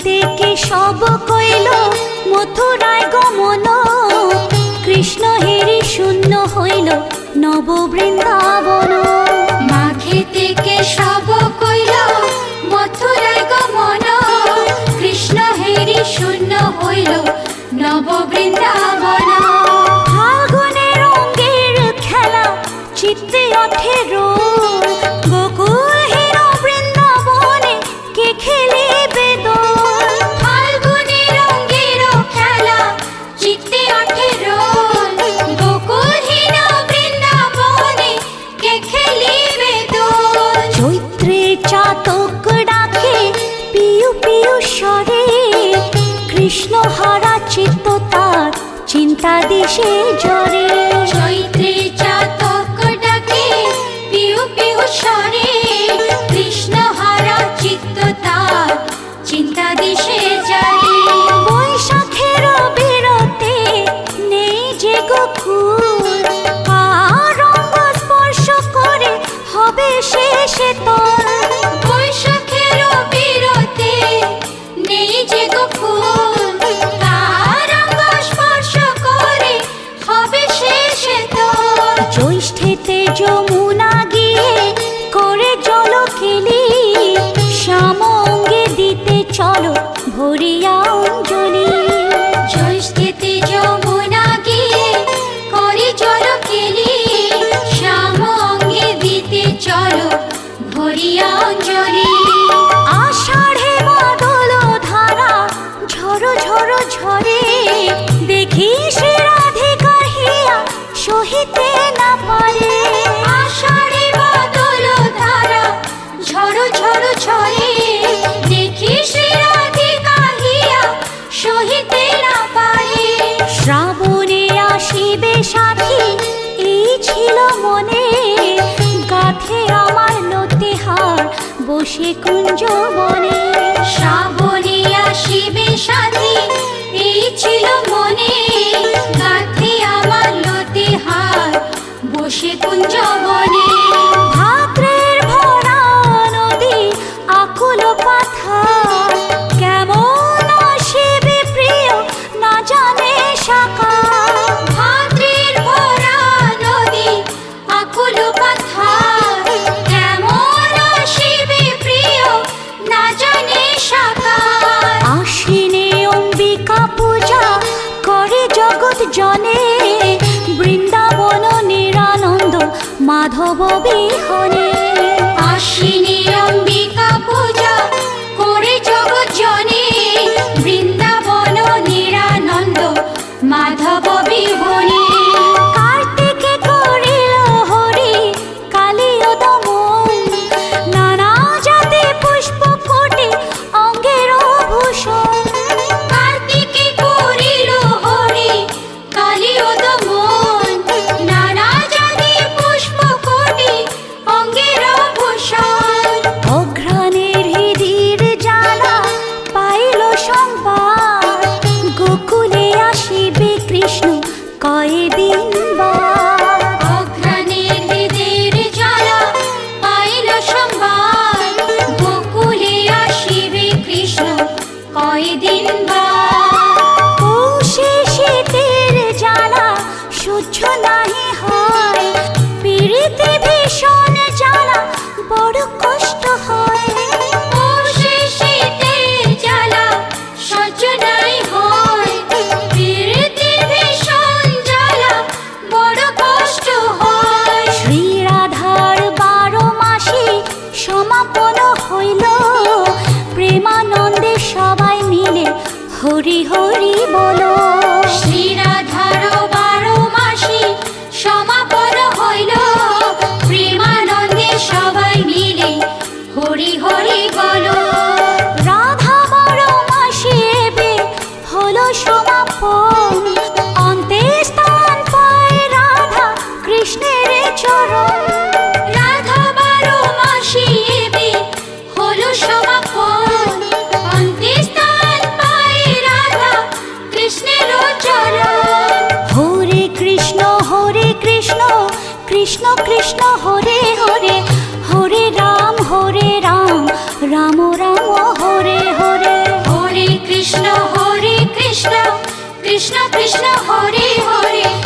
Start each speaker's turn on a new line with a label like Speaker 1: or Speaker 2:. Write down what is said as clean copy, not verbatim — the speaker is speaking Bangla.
Speaker 1: থেকে সব কইল মথুরায় গমন, কৃষ্ণ হেরি শূন্য হইল নব বৃন্দাবন।
Speaker 2: মাঘে থেকে সব কইল মথুরায় গমন, কৃষ্ণ হেরি শূন্য হইল নব বৃন্দাবন।
Speaker 1: ফাল্গুনে রঙের খেলা চিত্তে ওঠে রোল, গোকুল হীন বৃন্দাবনে কে খেলিবে দোল।
Speaker 2: ফাল্গুনে রঙের খেলা চিত্তে ওঠে রোল, গোকুল হীন বৃন্দাবনে কে খেলিবে দোল।
Speaker 1: চৈত্রে চাতক ডাকে পিয়ু পিয়ু স্বরে, কৃষ্ণ হারা চিত্ত তার চিন্তা দিশে জ্বরে।
Speaker 2: চৈত্রে চাতক ডাকে পিউ পিউ স্বরে, কৃষ্ণ হারা চিত্ত তার চিন্তা দিশে যায়।
Speaker 1: বৈশাখের বিরতে নেই যে গোকুল, আর রঙ্গ স্পর্শ করে হবে শেষে তোল।
Speaker 2: বৈশাখের বিরতে নেই যে গোকুল, তার রঙ্গ স্পর্শ করে হবে শেষে তোল।
Speaker 1: জ্যৈষ্ঠেতে যমুনা গিয়ে করে জল খেলি, শ্যাম অঙ্গে দিতে চলো ভরিয়া অঞ্জলি।
Speaker 2: জ্যৈষ্ঠেতে যমুনা গিয়ে করে জল খেলি, শ্যাম অঙ্গে দিতে চলো ভরিয়া অঞ্জলি।
Speaker 1: আষাঢ়ে বাদল ধারা ঝড়ো ঝড়ো ঝরে, দেখি শ্রী রাধিকার হিয়া সহিতে না পারে।
Speaker 2: আষাঢ়ে বাদল ধারা ঝড়ো ঝড়ো ঝরে, দেখি শ্রী রাধিকা হিয়া সহিতে না পারে।
Speaker 1: শ্রাবণে আসিবে সাথী এই ছিল মনে, গাথে আমার লতিহার বসে কুঞ্জ বনে।
Speaker 2: শ্রাবণে আসিবে সাথী এই ছিল মনে, গাথে আমার লতিহার বসে কুঞ্জ বনে।
Speaker 1: ভাদ্রের ভরা নদী আকুল পাথার, কেমন আসিবে প্রিয় না জানে সাকা।
Speaker 2: ভাদ্রের ভরা নদী আকুল পাথার, কেমন আসিবে প্রিয় না জানে সাকার।
Speaker 1: আশ্বিনে অম্বিকা পূজা করে জগৎ জনে, বৃন্দাবন নিরানন্দ মাধব বিহনে।
Speaker 2: আশ্বিনে অম্বিকা পূজা করে জগৎ জনে, বৃন্দাবন নিরানন্দ মাধব বিহনে।
Speaker 1: কার্তিকে করিল হরি কালিয় দমন, নানা জাতি পুষ্প কোটি অঙ্গের ভূষণ।
Speaker 2: কার্তিকে করিল হরি কালিয় দমন, নানা জাতি পুষ্প কোটি অঙ্গের ভূষণ।
Speaker 1: অঘ্রাণের হৃদির জ্বালা পাইল সংবাদ, গোকুলে আসিবে কৃষ্ণ কয়েকদিন বাদ।
Speaker 2: অঘ্রাণের হৃদের জ্বালা পাইল সংবাদ, গোকুলে আসিবে কৃষ্ণ কয়দিন বাদ।
Speaker 1: পৌষে শীতের জ্বালা সহ্য নাহি হয়, পীড়িতে ভীষণ জ্বালা বড় কষ্ট হয়।
Speaker 2: পৌষে শীতের জ্বালা সহ্য নাই হয়, পীড়িতের ভীষণ জ্বালা বড় কষ্ট হয়।
Speaker 1: শ্রী রাধার 12 মাসে সমাপন হইল, প্রেমানন্দে সবাই মিলে হরি হরি বলো।
Speaker 2: শ্রী রাধার 12 মাসে সমাপন হইল, প্রেমানন্দে সবাই মিলে হরি হরি বলো।
Speaker 1: রাধা 12 মাসে এবে হলো সমাপন, অন্তে স্থান পায় রাধা কৃষ্ণের চরণ।
Speaker 2: রাধা 12 মাসে এবে হলো সমাপন, অন্তে স্থান পায় রাধা কৃষ্ণের চরণ।
Speaker 1: হরে কৃষ্ণ কৃষ্ণ কৃষ্ণ হরে হরে, হরে রাম রাম রাম হরে হরে।
Speaker 2: কৃষ্ণ কৃষ্ণ কৃষ্ণ হরে হরে